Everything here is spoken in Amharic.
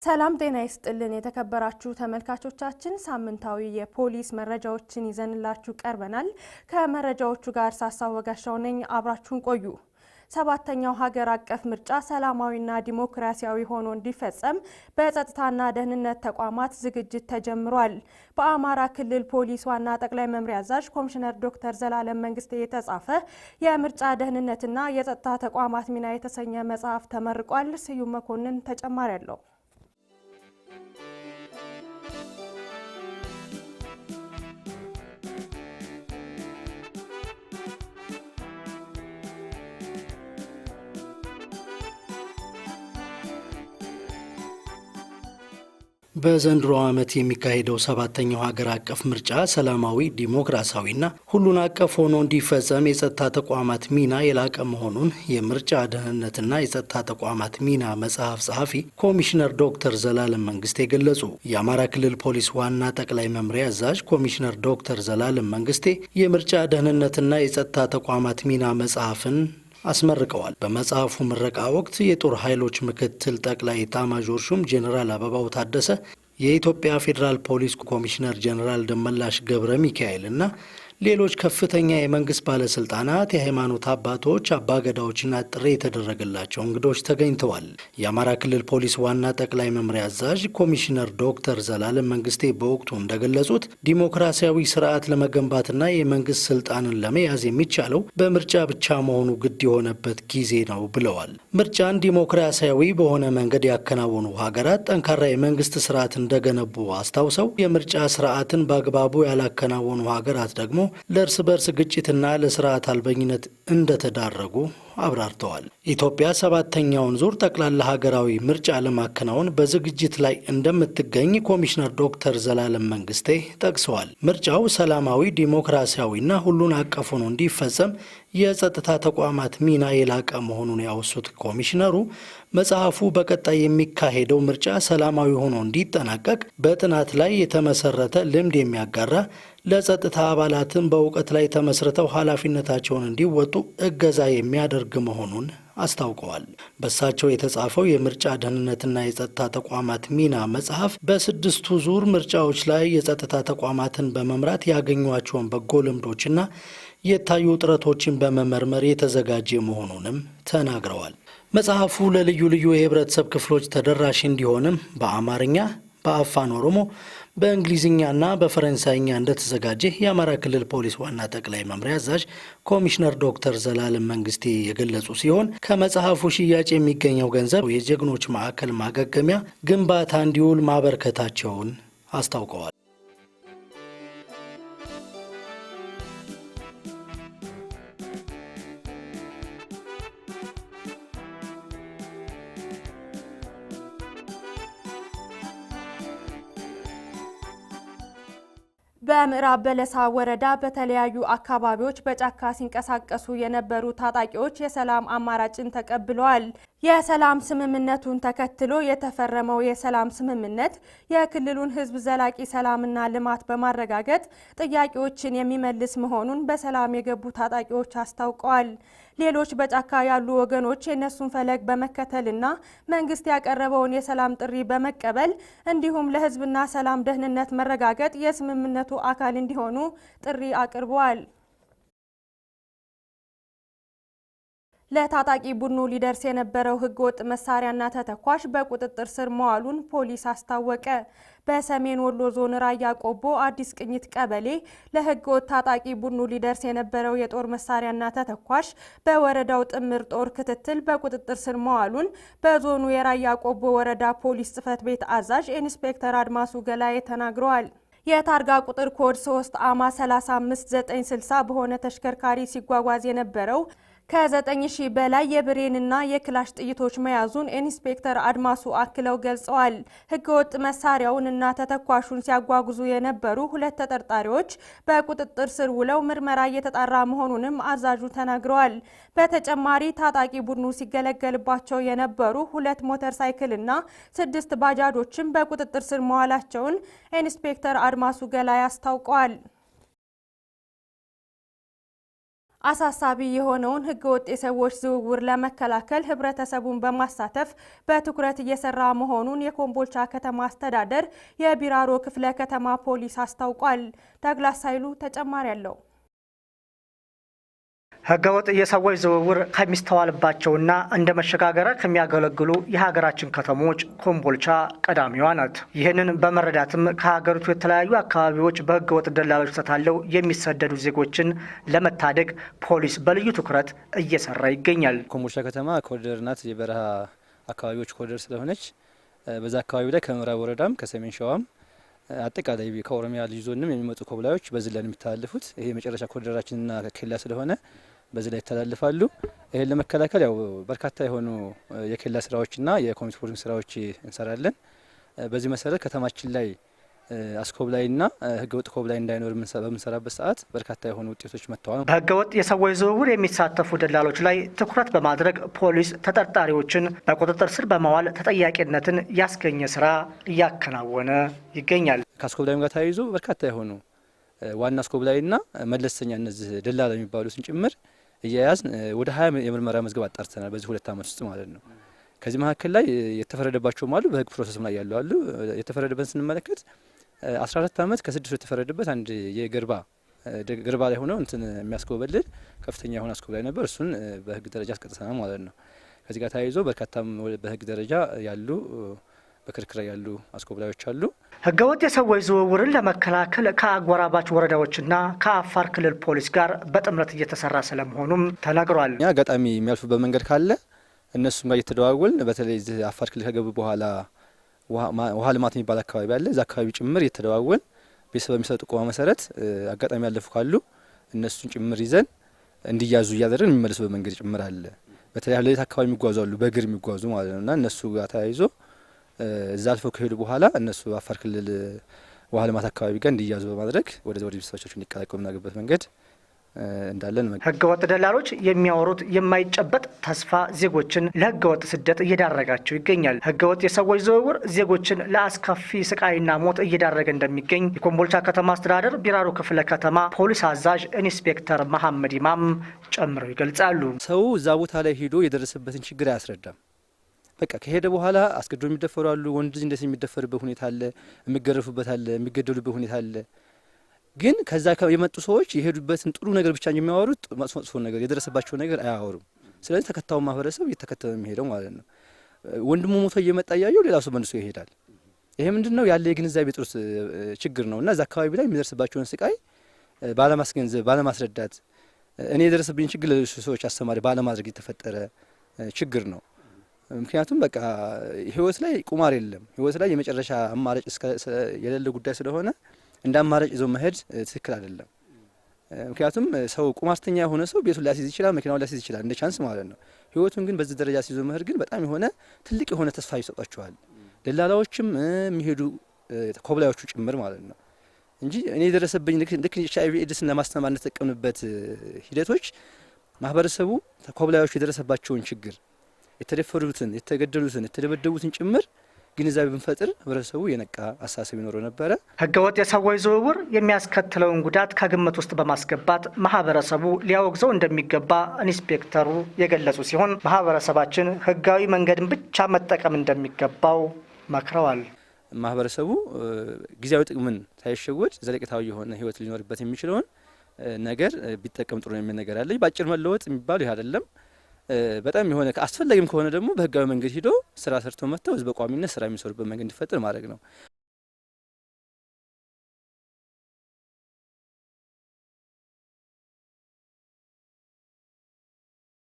ሰላም ጤና ይስጥልን የተከበራችሁ ተመልካቾቻችን ሳምንታዊ የፖሊስ መረጃዎችን ይዘንላችሁ ቀርበናል። ከመረጃዎቹ ጋር ሳሳወጋሻው ነኝ። አብራችሁን ቆዩ። ሰባተኛው ሀገር አቀፍ ምርጫ ሰላማዊና ዲሞክራሲያዊ ሆኖ እንዲፈጸም በጸጥታና ደህንነት ተቋማት ዝግጅት ተጀምሯል። በአማራ ክልል ፖሊስ ዋና ጠቅላይ መምሪያ አዛዥ ኮሚሽነር ዶክተር ዘላለም መንግስቴ የተጻፈ የምርጫ ደህንነትና የጸጥታ ተቋማት ሚና የተሰኘ መጽሐፍ ተመርቋል። ስዩም መኮንን ተጨማሪ አለው። በዘንድሮ ዓመት የሚካሄደው ሰባተኛው ሀገር አቀፍ ምርጫ ሰላማዊ ዲሞክራሲያዊና ሁሉን አቀፍ ሆኖ እንዲፈጸም የጸጥታ ተቋማት ሚና የላቀ መሆኑን የምርጫ ደህንነትና የጸጥታ ተቋማት ሚና መጽሐፍ ጸሐፊ ኮሚሽነር ዶክተር ዘላለም መንግስቴ ገለጹ። የአማራ ክልል ፖሊስ ዋና ጠቅላይ መምሪያ አዛዥ ኮሚሽነር ዶክተር ዘላለም መንግስቴ የምርጫ ደህንነትና የጸጥታ ተቋማት ሚና መጽሐፍን አስመርቀዋል። በመጽሐፉ ምረቃ ወቅት የጦር ኃይሎች ምክትል ጠቅላይ ኤታማዦር ሹም ጄኔራል አበባው ታደሰ፣ የኢትዮጵያ ፌዴራል ፖሊስ ኮሚሽነር ጄኔራል ደመላሽ ገብረ ሚካኤል እና ሌሎች ከፍተኛ የመንግስት ባለስልጣናት፣ የሃይማኖት አባቶች፣ አባገዳዎችና ጥሪ የተደረገላቸው እንግዶች ተገኝተዋል። የአማራ ክልል ፖሊስ ዋና ጠቅላይ መምሪያ አዛዥ ኮሚሽነር ዶክተር ዘላለም መንግስቴ በወቅቱ እንደገለጹት ዲሞክራሲያዊ ስርዓት ለመገንባትና የመንግስት ስልጣንን ለመያዝ የሚቻለው በምርጫ ብቻ መሆኑ ግድ የሆነበት ጊዜ ነው ብለዋል። ምርጫን ዲሞክራሲያዊ በሆነ መንገድ ያከናወኑ ሀገራት ጠንካራ የመንግስት ስርዓት እንደገነቡ አስታውሰው የምርጫ ስርዓትን በአግባቡ ያላከናወኑ ሀገራት ደግሞ ለእርስ በርስ ግጭትና ለስርዓት አልበኝነት እንደተዳረጉ አብራርተዋል። ኢትዮጵያ ሰባተኛውን ዙር ጠቅላላ ሀገራዊ ምርጫ ለማከናወን በዝግጅት ላይ እንደምትገኝ ኮሚሽነር ዶክተር ዘላለም መንግስቴ ጠቅሰዋል። ምርጫው ሰላማዊ ዲሞክራሲያዊና ሁሉን አቀፍ ሆኖ እንዲፈጸም የጸጥታ ተቋማት ሚና የላቀ መሆኑን ያወሱት ኮሚሽነሩ መጽሐፉ በቀጣይ የሚካሄደው ምርጫ ሰላማዊ ሆኖ እንዲጠናቀቅ በጥናት ላይ የተመሰረተ ልምድ የሚያጋራ ለጸጥታ አባላትን በእውቀት ላይ ተመስርተው ኃላፊነታቸውን እንዲወጡ እገዛ የሚያደርግ መሆኑን አስታውቀዋል። በእሳቸው የተጻፈው የምርጫ ደህንነትና የጸጥታ ተቋማት ሚና መጽሐፍ በስድስቱ ዙር ምርጫዎች ላይ የጸጥታ ተቋማትን በመምራት ያገኟቸውን በጎ ልምዶችና የታዩ ጥረቶችን በመመርመር የተዘጋጀ መሆኑንም ተናግረዋል። መጽሐፉ ለልዩ ልዩ የህብረተሰብ ክፍሎች ተደራሽ እንዲሆንም በአማርኛ፣ በአፋን ኦሮሞ፣ በእንግሊዝኛና በፈረንሳይኛ እንደተዘጋጀ የአማራ ክልል ፖሊስ ዋና ጠቅላይ መምሪያ አዛዥ ኮሚሽነር ዶክተር ዘላለም መንግስቴ የገለጹ ሲሆን ከመጽሐፉ ሽያጭ የሚገኘው ገንዘብ የጀግኖች ማዕከል ማገገሚያ ግንባታ እንዲውል ማበርከታቸውን አስታውቀዋል። በምዕራብ በለሳ ወረዳ በተለያዩ አካባቢዎች በጫካ ሲንቀሳቀሱ የነበሩ ታጣቂዎች የሰላም አማራጭን ተቀብለዋል። የሰላም ስምምነቱን ተከትሎ የተፈረመው የሰላም ስምምነት የክልሉን ሕዝብ ዘላቂ ሰላምና ልማት በማረጋገጥ ጥያቄዎችን የሚመልስ መሆኑን በሰላም የገቡ ታጣቂዎች አስታውቀዋል። ሌሎች በጫካ ያሉ ወገኖች የነሱን ፈለግ በመከተልና መንግስት ያቀረበውን የሰላም ጥሪ በመቀበል እንዲሁም ለሕዝብና ሰላም ደህንነት መረጋገጥ የስምምነቱ አካል እንዲሆኑ ጥሪ አቅርበዋል። ለታጣቂ ቡድኑ ሊደርስ የነበረው ህገወጥ መሳሪያና ተተኳሽ በቁጥጥር ስር መዋሉን ፖሊስ አስታወቀ። በሰሜን ወሎ ዞን ራያ ቆቦ አዲስ ቅኝት ቀበሌ ለህገወጥ ታጣቂ ቡድኑ ሊደርስ የነበረው የጦር መሳሪያና ተተኳሽ በወረዳው ጥምር ጦር ክትትል በቁጥጥር ስር መዋሉን በዞኑ የራያ ቆቦ ወረዳ ፖሊስ ጽሕፈት ቤት አዛዥ ኢንስፔክተር አድማሱ ገላዬ ተናግረዋል። የታርጋ ቁጥር ኮድ 3 አማ 35960 በሆነ ተሽከርካሪ ሲጓጓዝ የነበረው ከ9000 በላይ የብሬንና የክላሽ ጥይቶች መያዙን ኢንስፔክተር አድማሱ አክለው ገልጸዋል። ህገወጥ መሳሪያውንና ተተኳሹን ሲያጓጉዙ የነበሩ ሁለት ተጠርጣሪዎች በቁጥጥር ስር ውለው ምርመራ እየተጣራ መሆኑንም አዛዡ ተናግረዋል። በተጨማሪ ታጣቂ ቡድኑ ሲገለገልባቸው የነበሩ 2 ሞተር ሳይክልና 6 ባጃጆችን በቁጥጥር ስር መዋላቸውን ኢንስፔክተር አድማሱ ገላይ አስታውቀዋል። አሳሳቢ የሆነውን ህገወጥ የሰዎች ዝውውር ለመከላከል ህብረተሰቡን በማሳተፍ በትኩረት እየሰራ መሆኑን የኮምቦልቻ ከተማ አስተዳደር የቢራሮ ክፍለ ከተማ ፖሊስ አስታውቋል። ዳግላስ ኃይሉ ተጨማሪ አለው። ህገወጥ የሰዎች ዝውውር ከሚስተዋልባቸውና እንደ መሸጋገሪያ ከሚያገለግሉ የሀገራችን ከተሞች ኮምቦልቻ ቀዳሚዋ ናት። ይህንን በመረዳትም ከሀገሪቱ የተለያዩ አካባቢዎች በህገወጥ ደላሎች ተታለው የሚሰደዱ ዜጎችን ለመታደግ ፖሊስ በልዩ ትኩረት እየሰራ ይገኛል። ኮምቦልቻ ከተማ ኮሪደር ናት። የበረሃ አካባቢዎች ኮሪደር ስለሆነች በዛ አካባቢ ላይ ከምዕራብ ወረዳም ከሰሜን ሸዋም አጠቃላይ ከኦሮሚያ ልዩ ዞንም የሚመጡ ኮብላዮች በዚህ ላይ የሚተላለፉት ይሄ የመጨረሻ ኮሪደራችንና ኬላ ስለሆነ በዚህ ላይ ይተላለፋሉ። ይሄን ለመከላከል ያው በርካታ የሆኑ የኬላ ስራዎችና የኮሚኒቲ ፖሊሲንግ ስራዎች እንሰራለን። በዚህ መሰረት ከተማችን ላይ አስኮብላይና ህገወጥ ኮብላይ እንዳይኖር በምንሰራበት ሰዓት በርካታ የሆኑ ውጤቶች መጥተዋል። በህገወጥ የሰዎች ዝውውር የሚሳተፉ ደላሎች ላይ ትኩረት በማድረግ ፖሊስ ተጠርጣሪዎችን በቁጥጥር ስር በማዋል ተጠያቂነትን ያስገኘ ስራ እያከናወነ ይገኛል። ከአስኮብላይም ጋር ተያይዞ በርካታ የሆኑ ዋና አስኮብላይና መለስተኛ እነዚህ ደላላ የሚባሉትን ጭምር እያያዝን ወደ 20 የምርመራ መዝገብ አጣርተናል በዚህ 2 ዓመት ውስጥ ማለት ነው። ከዚህ መካከል ላይ የተፈረደባቸውም አሉ፣ በህግ ፕሮሰስ ላይ ያሉ አሉ። የተፈረደበትን ስንመለከት 14 ዓመት ከ6 የተፈረደበት አንድ ገርባ ላይ ሆነው እንትን የሚያስኮበልል ከፍተኛ የሆነ አስኮብላይ ነበር። እሱን በህግ ደረጃ አስቀጥተናል ማለት ነው። ከዚህ ጋር ተያይዞ በርካታም በህግ ደረጃ ያሉ በክርክር ያሉ አስኮብላዮች አሉ። ህገወጥ የሰዎች ዝውውርን ለመከላከል ከአጎራባች ወረዳዎችና ከአፋር ክልል ፖሊስ ጋር በጥምረት እየተሰራ ስለመሆኑም ተነግሯል። አጋጣሚ የሚያልፉበት መንገድ ካለ እነሱም ጋር እየተደዋወልን በተለይ እዚህ አፋር ክልል ከገቡ በኋላ ውሃ ልማት የሚባል አካባቢ አለ። እዛ አካባቢ ጭምር እየተደዋወልን ቤተሰብ በሚሰጡ ጥቆማ መሰረት አጋጣሚ ያለፉ ካሉ እነሱን ጭምር ይዘን እንዲያዙ እያደረግን የሚመለሱበት መንገድ ጭምር አለ። በተለይ ሌሊት አካባቢ የሚጓዙ አሉ፣ በእግር የሚጓዙ ማለት ነውና እነሱ ጋር ተያይዞ እዛ አልፈው ከሄዱ በኋላ እነሱ አፋር ክልል ውሃ ልማት አካባቢ ጋር እንዲያዙ በማድረግ ወደ ቤተሰቦቻቸው እንዲቀላቀሉ የምናደርግበት መንገድ እንዳለን። ህገወጥ ደላሎች የሚያወሩት የማይጨበጥ ተስፋ ዜጎችን ለህገወጥ ስደት እየዳረጋቸው ይገኛል። ህገወጥ የሰዎች ዝውውር ዜጎችን ለአስከፊ ስቃይና ሞት እየዳረገ እንደሚገኝ የኮምቦልቻ ከተማ አስተዳደር ቢራሮ ክፍለ ከተማ ፖሊስ አዛዥ ኢንስፔክተር መሐመድ ኢማም ጨምረው ይገልጻሉ። ሰው እዛ ቦታ ላይ ሄዶ የደረሰበትን ችግር አያስረዳም። በቃ ከሄደ በኋላ አስገድዶ የሚደፈሩ አሉ። ወንድ ልጅ እንደዚህ የሚደፈርበት ሁኔታ አለ፣ የሚገረፉበት አለ፣ የሚገደሉበት ሁኔታ አለ። ግን ከዛ የመጡ ሰዎች የሄዱበትን ጥሩ ነገር ብቻ የሚያወሩት መጥፎ ነገር የደረሰባቸው ነገር አያወሩም። ስለዚህ ተከታዩ ማህበረሰብ እየተከተለ የሚሄደው ማለት ነው። ወንድሙ ሞቶ እየመጣ እያየው ሌላ ሰው መልሶ ይሄዳል። ይሄ ምንድነው ያለ የግንዛቤ ጥሩት ችግር ነው እና እዛ አካባቢ ላይ የሚደርስባቸውን ስቃይ ባለማስገንዘብ ባለማስረዳት እኔ የደረሰብኝ ችግር ለሌሎች ሰዎች አስተማሪ ባለማድረግ የተፈጠረ ችግር ነው። ምክንያቱም በቃ ህይወት ላይ ቁማር የለም። ህይወት ላይ የመጨረሻ አማራጭ የሌለ ጉዳይ ስለሆነ እንደ አማራጭ ይዞ መሄድ ትክክል አይደለም። ምክንያቱም ሰው ቁማርተኛ የሆነ ሰው ቤቱን ሊያስይዝ ይችላል፣ መኪናውን ሊያስይዝ ይችላል እንደ ቻንስ ማለት ነው። ህይወቱን ግን በዚህ ደረጃ ሲይዞ መሄድ ግን በጣም የሆነ ትልቅ የሆነ ተስፋ ይሰጣቸዋል። ደላላዎችም የሚሄዱ ኮብላዮቹ ጭምር ማለት ነው እንጂ እኔ የደረሰብኝ ልክ HIV ኤድስን ለማስተማር እንደተጠቀምንበት ሂደቶች ማህበረሰቡ ኮብላዮቹ የደረሰባቸውን ችግር የተደፈሩትን፣ የተገደሉትን፣ የተደበደቡትን ጭምር ግንዛቤ ብንፈጥር ህብረተሰቡ የነቃ አሳሰብ ይኖረው ነበረ። ህገወጥ የሰዎች ዝውውር የሚያስከትለውን ጉዳት ከግምት ውስጥ በማስገባት ማህበረሰቡ ሊያወግዘው እንደሚገባ ኢንስፔክተሩ የገለጹ ሲሆን ማህበረሰባችን ህጋዊ መንገድን ብቻ መጠቀም እንደሚገባው መክረዋል። ማህበረሰቡ ጊዜያዊ ጥቅምን ሳይሸወድ ዘለቄታዊ የሆነ ህይወት ሊኖርበት የሚችለውን ነገር ቢጠቀም ጥሩ ነው የሚል ነገር አለ። ባጭር መለወጥ የሚባለው ይህ አይደለም። በጣም የሆነ አስፈላጊም ከሆነ ደግሞ በህጋዊ መንገድ ሂዶ ስራ ሰርቶ መጥተው በቋሚነት ስራ የሚሰሩበት መንገድ እንዲፈጠር ማድረግ ነው።